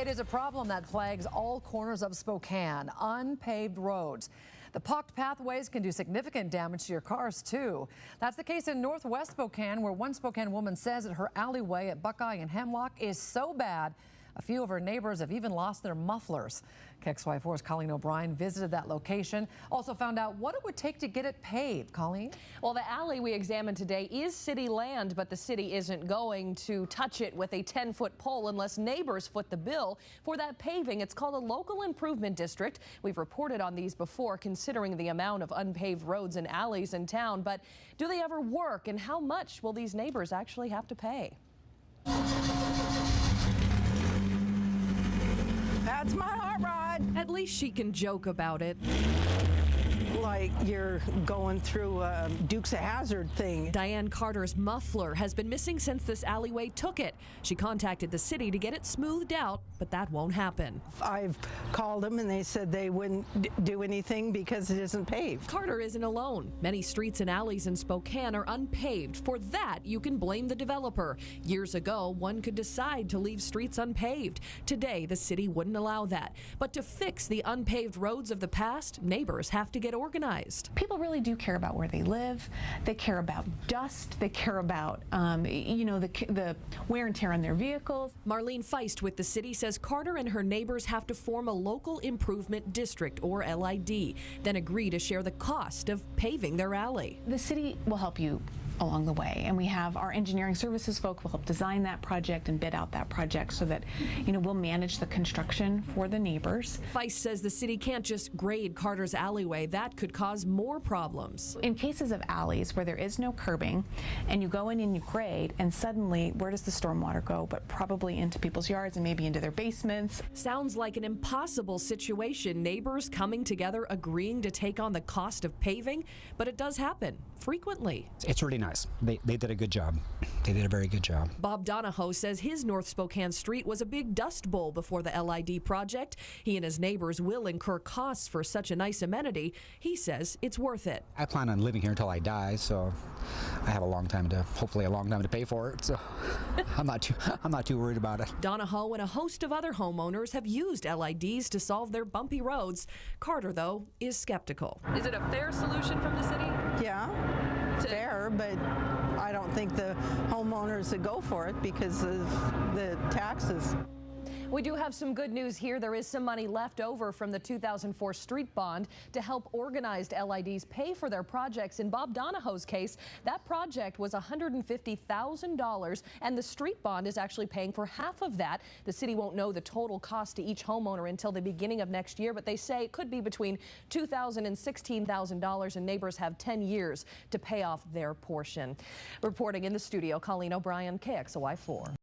It is a problem that plagues all corners of Spokane, unpaved roads. The pocked pathways can do significant damage to your cars, too. That's the case in northwest Spokane, where one Spokane woman says that her alleyway at Buckeye and Hemlock is so bad, a few of her neighbors have even lost their mufflers. KXY4's Colleen O'Brien visited that location, also found out what it would take to get it paved. Colleen? Well, the alley we examined today is city land, but the city isn't going to touch it with a 10-foot pole unless neighbors foot the bill for that paving. It's called a local improvement district. We've reported on these before, considering the amount of unpaved roads and alleys in town. But do they ever work, and how much will these neighbors actually have to pay? That's my hot rod. At least she can joke about it. Like you're going through a Dukes of Hazzard thing. Diane Carter's muffler has been missing since this alleyway took it. She contacted the city to get it smoothed out, but that won't happen. I've called them and they said they wouldn't do anything because it isn't paved. Carter isn't alone. Many streets and alleys in Spokane are unpaved. For that, you can blame the developer. Years ago, one could decide to leave streets unpaved. Today, the city wouldn't allow that. But to fix the unpaved roads of the past, neighbors have to get organized. People really do care about where they live. They care about dust. They care about, the wear and tear on their vehicles. Marlene Feist with the city says Carter and her neighbors have to form a local improvement district, or LID, then agree to share the cost of paving their alley. The city will help you along the way, and we have our engineering services folk will help design that project and bid out that project so that we'll manage the construction for the neighbors. Feist says the city can't just grade Carter's alleyway. That could cause more problems. In cases of alleys where there is no curbing and you go in and you grade, and suddenly where does the stormwater go? But probably into people's yards and maybe into their basements. Sounds like an impossible situation. Neighbors coming together agreeing to take on the cost of paving, but it does happen frequently. It's really nice. They did a good job. They did a very good job. Bob Donahoe says his North Spokane street was a big dust bowl before the LID project. He and his neighbors will incur costs for such a nice amenity. He says it's worth it. I plan on living here until I die, so I have hopefully a long time to pay for it. So I'm not too worried about it. Donahoe and a host of other homeowners have used LIDs to solve their bumpy roads. Carter, though, is skeptical. Is it a fair solution from the city? Yeah, fair, but I don't think the homeowners would go for it because of the taxes. We do have some good news here. There is some money left over from the 2004 street bond to help organized LIDs pay for their projects. In Bob Donahoe's case, that project was $150,000, and the street bond is actually paying for half of that. The city won't know the total cost to each homeowner until the beginning of next year, but they say it could be between $2,000 and $16,000, and neighbors have 10 years to pay off their portion. Reporting in the studio, Colleen O'Brien, KXY4.